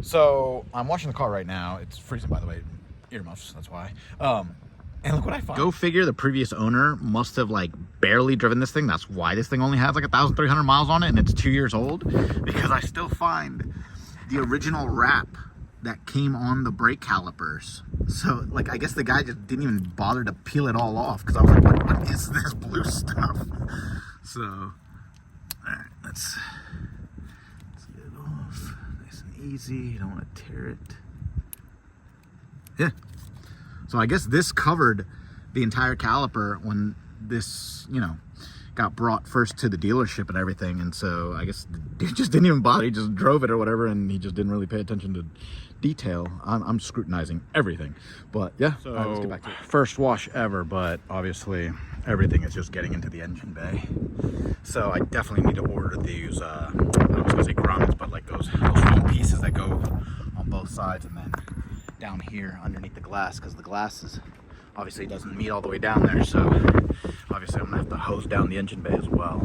So I'm washing the car right now. It's freezing, by the way. Earmuffs, that's why. And look what I found. Go figure, the previous owner must have like barely driven this thing. That's why this thing only has like 1,300 miles on it, and it's 2 years old. Because I still find the original wrap that came on the brake calipers. So like, I guess the guy just didn't even bother to peel it all off, because I was like, what is this blue stuff? So, all right, let's get it off nice and easy. You don't want to tear it. Yeah. So I guess this covered the entire caliper when this, you know, got brought first to the dealership and everything. And so I guess he just didn't even bother. He just drove it or whatever, and he just didn't really pay attention to detail. I'm scrutinizing everything. But yeah, so all right, let's get back to it. First wash ever, but obviously everything is just getting into the engine bay. So I definitely need to order these, I was gonna say grommets, but like those foam pieces that go on both sides, and then down here underneath the glass, because the glass is obviously doesn't meet all the way down there. So obviously I'm gonna have to hose down the engine bay as well.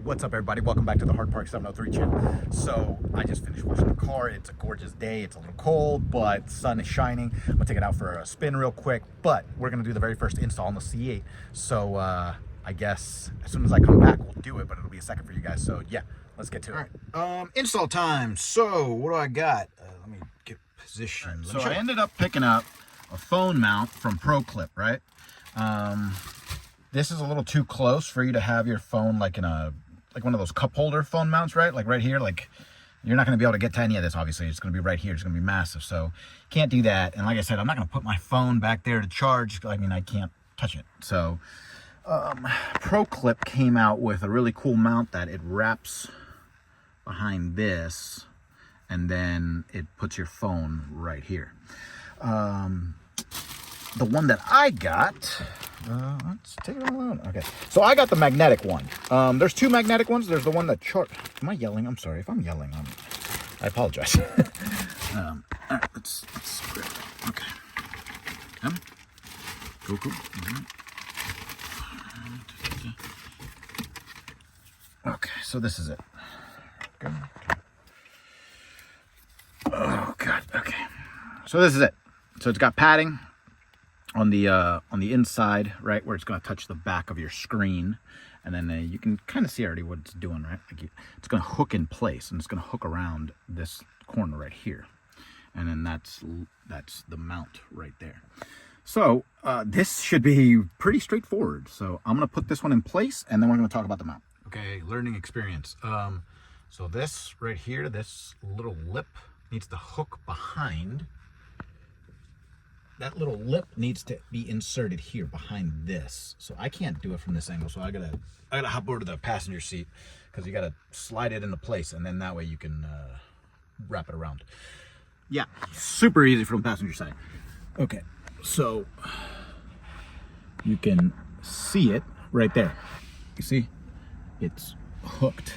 What's up, everybody? Welcome back to the Hard Park 703 channel. So I just finished washing the car. It's a gorgeous day. It's a little cold, but the sun is shining. I'm gonna take it out for a spin real quick, but we're gonna do the very first install on the C8. So I guess as soon as I come back, we'll do it, but it'll be a second for you guys. So yeah, let's get to it. All right, install time. So what do I got? Let me get positioned. So I ended up picking up a phone mount from ProClip, right? This is a little too close for you to have your phone like in a, like one of those cup holder phone mounts, right? Like right here, like you're not gonna be able to get to any of this, obviously. It's gonna be right here, it's gonna be massive. So can't do that. And like I said, I'm not gonna put my phone back there to charge. I mean, I can't touch it. So ProClip came out with a really cool mount that it wraps behind this, and then it puts your phone right here. The one that I got, let's take it all out. Okay, so I got the magnetic one. There's two magnetic ones. There's the one that am I yelling? I'm sorry if I'm yelling. I apologize. All right, let's grab it. Okay. Cool. Okay, so this is it. Good. Oh God. Okay. So this is it. So it's got padding on the inside, right, where it's going to touch the back of your screen, and then you can kind of see already what it's doing, right? Like it's going to hook in place, and it's going to hook around this corner right here, and then that's the mount right there. So this should be pretty straightforward. So I'm going to put this one in place, and then we're going to talk about the mount. Okay, learning experience. So this right here, this little lip needs to hook behind. That little lip needs to be inserted here behind this. So I can't do it from this angle. So I gotta hop over to the passenger seat, because you gotta slide it into place, and then that way you can wrap it around. Yeah, super easy from the passenger side. Okay, so you can see it right there. You see, it's hooked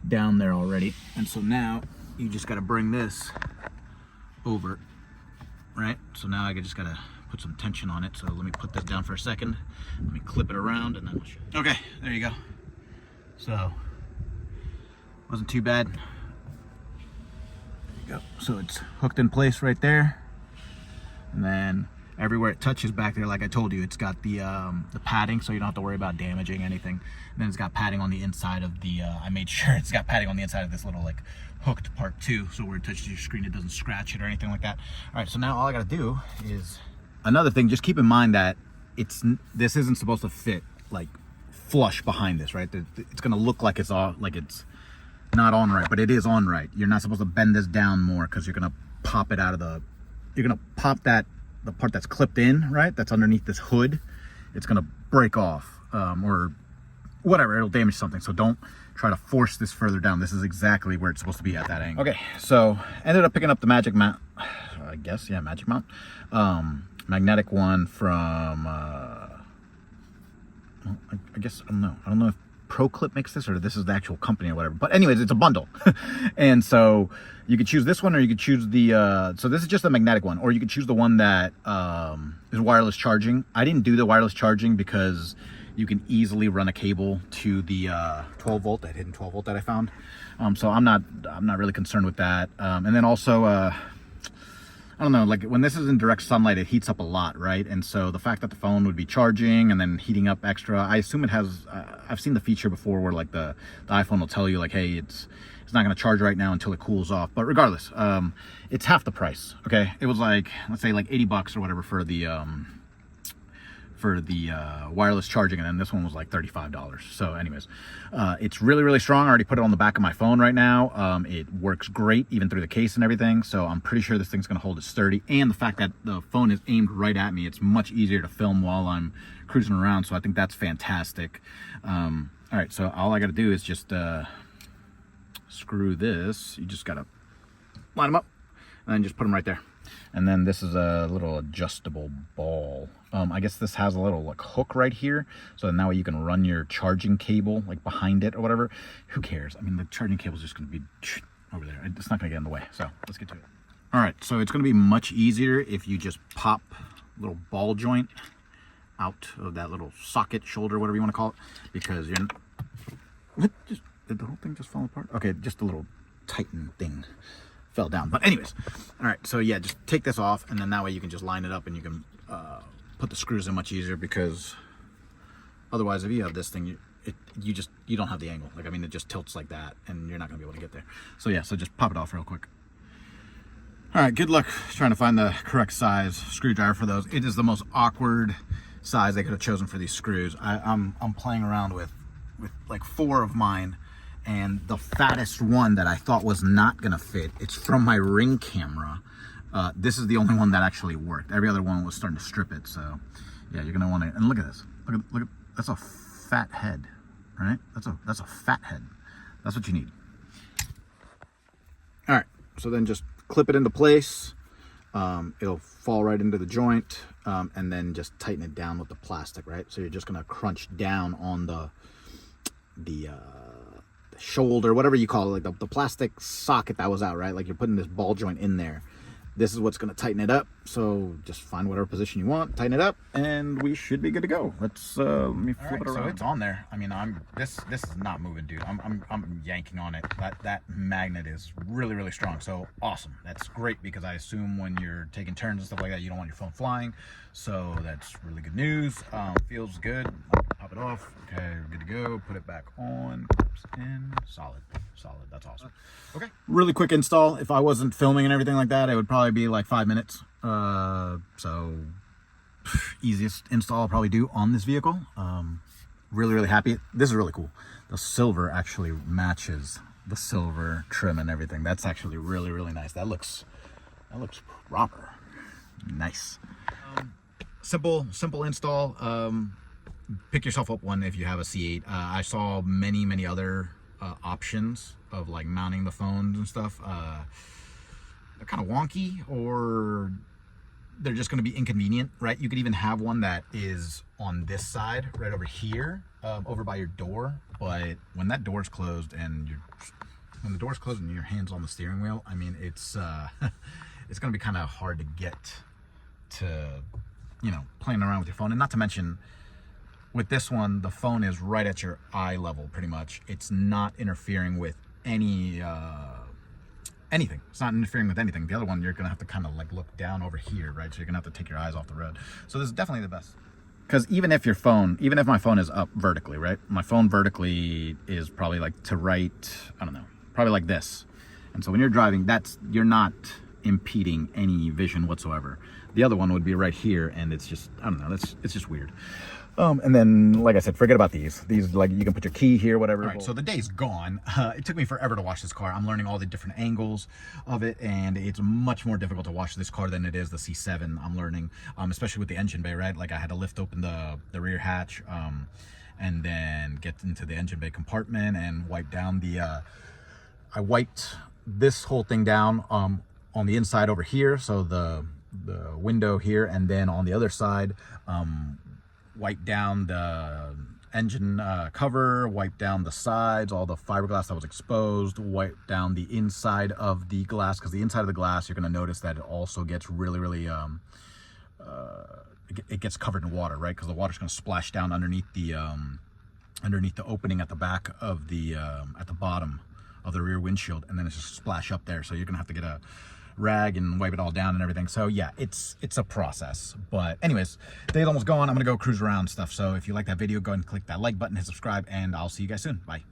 down there already. And so now you just gotta bring this over. Right, so now I just gotta put some tension on it. So let me put this down for a second. Let me clip it around, and then I'll show you. Okay, there you go. So wasn't too bad. There you go. So it's hooked in place right there, and then everywhere it touches back there, like I told you, it's got the padding, so you don't have to worry about damaging anything. And then it's got padding on the inside of the. I made sure it's got padding on the inside of this little like hooked part too, so where it touches your screen, it doesn't scratch it or anything like that. All right, so now all I gotta do is another thing. Just keep in mind that this isn't supposed to fit like flush behind this, right? It's gonna look like it's all like it's not on right, but it is on right. You're not supposed to bend this down more, because you're gonna pop it out of the. You're gonna pop the part that's clipped in, right? That's underneath this hood. It's gonna break off, or whatever. It'll damage something. So don't try to force this further down. This is exactly where it's supposed to be at that angle. Okay, so ended up picking up the magic mount. I guess, yeah, magic mount. Magnetic one from. I guess I don't know. I don't know if ProClip makes this, or this is the actual company or whatever. But anyways, it's a bundle. And so you could choose this one, or you could choose the, so this is just the magnetic one, or you could choose the one that is wireless charging. I didn't do the wireless charging because you can easily run a cable to the 12 volt, that hidden 12 volt that I found. So I'm not really concerned with that. And then also, I don't know, like when this is in direct sunlight, it heats up a lot, right? And so the fact that the phone would be charging and then heating up extra, I assume it has, I've seen the feature before where like the iPhone will tell you like, hey, it's not going to charge right now until it cools off. But regardless, it's half the price. Okay, it was like, let's say like $80 or whatever for the wireless charging, and then this one was like $35. So anyways, it's really, really strong. I already put it on the back of my phone right now. It works great even through the case and everything, so I'm pretty sure this thing's gonna hold it sturdy. And the fact that the phone is aimed right at me, it's much easier to film while I'm cruising around, so I think that's fantastic. All right, so all I gotta do is just screw this. You just gotta line them up and then just put them right there. And then this is a little adjustable ball. I guess this has a little like hook right here, so now you can run your charging cable like behind it or whatever. Who cares? I mean, the charging cable is just going to be over there. It's not going to get in the way. So let's get to it. All right, so it's going to be much easier if you just pop a little ball joint out of that little socket, shoulder, whatever you want to call it, because you're what? Did the whole thing just fall apart? Okay, just a little tighten thing fell down. But anyways, all right, so yeah, just take this off, and then that way you can just line it up and you can put the screws in much easier, because otherwise if you have this thing, you don't have the angle. Like, I mean, it just tilts like that and you're not gonna be able to get there. So yeah, so just pop it off real quick. All right, good luck trying to find the correct size screwdriver for those. It is the most awkward size they could have chosen for these screws. I'm playing around with like 4 of mine, and the fattest one that I thought was not gonna fit, it's from my Ring camera. This is the only one that actually worked. Every other one was starting to strip it. So yeah, you're gonna want to, and look at this. Look at that's a fat head, right? That's a fat head. That's what you need. All right, so then just clip it into place. It'll fall right into the joint, and then just tighten it down with the plastic, right? So you're just gonna crunch down on the shoulder, whatever you call it, like the plastic socket that was out, right? Like you're putting this ball joint in there. This is what's going to tighten it up. So just find whatever position you want, tighten it up, and we should be good to go. Let's let me flip it around. So it's on there. I mean, this is not moving, dude. I'm yanking on it. That magnet is really, really strong. So awesome. That's great, because I assume when you're taking turns and stuff like that, you don't want your phone flying. So that's really good news. Feels good. Pop it off. Okay, we're good to go. Put it back on. Clips in. Solid. That's awesome. Okay. Really quick install. If I wasn't filming and everything like that, it would probably be like 5 minutes. So easiest install I'll probably do on this vehicle. Really, really happy. This is really cool. The silver actually matches the silver trim and everything. That's actually really, really nice. That looks proper. Nice. Simple install. Pick yourself up one if you have a C8. I saw many other options of like mounting the phones and stuff. They're kind of wonky, or they're just going to be inconvenient, right? You could even have one that is on this side right over here, over by your door, but when that door's closed and your hand's on the steering wheel, I mean, it's it's going to be kind of hard to get to, you know, playing around with your phone. And not to mention, with this one, the phone is right at your eye level, pretty much. It's not interfering with anything. It's not interfering with anything. The other one, you're gonna have to kind of like look down over here, right? So you're gonna have to take your eyes off the road. So this is definitely the best. Because even if my phone is up vertically, right? My phone vertically is probably like to right, I don't know, probably like this. And so when you're driving, you're not impeding any vision whatsoever. The other one would be right here, and it's just, I don't know, it's just weird. And then, like I said, forget about these. These, like, you can put your key here, whatever. All right, so the day's gone. It took me forever to wash this car. I'm learning all the different angles of it, and it's much more difficult to wash this car than it is the C7. I'm learning, especially with the engine bay, right? Like, I had to lift open the rear hatch, and then get into the engine bay compartment and wipe down the, I wiped this whole thing down on the inside over here, so the window here, and then on the other side, wipe down the engine cover, wipe down the sides, all the fiberglass that was exposed, wipe down the inside of the glass, because the inside of the glass, you're going to notice that it also gets really, really it gets covered in water, right? Because the water's going to splash down underneath the opening at the back of the at the bottom of the rear windshield, and then it's just splash up there. So you're gonna have to get a rag and wipe it all down and everything. So yeah, it's a process. But anyways, day's almost gone. I'm gonna go cruise around and stuff. So if you like that video, go ahead and click that like button, hit subscribe, and I'll see you guys soon. Bye.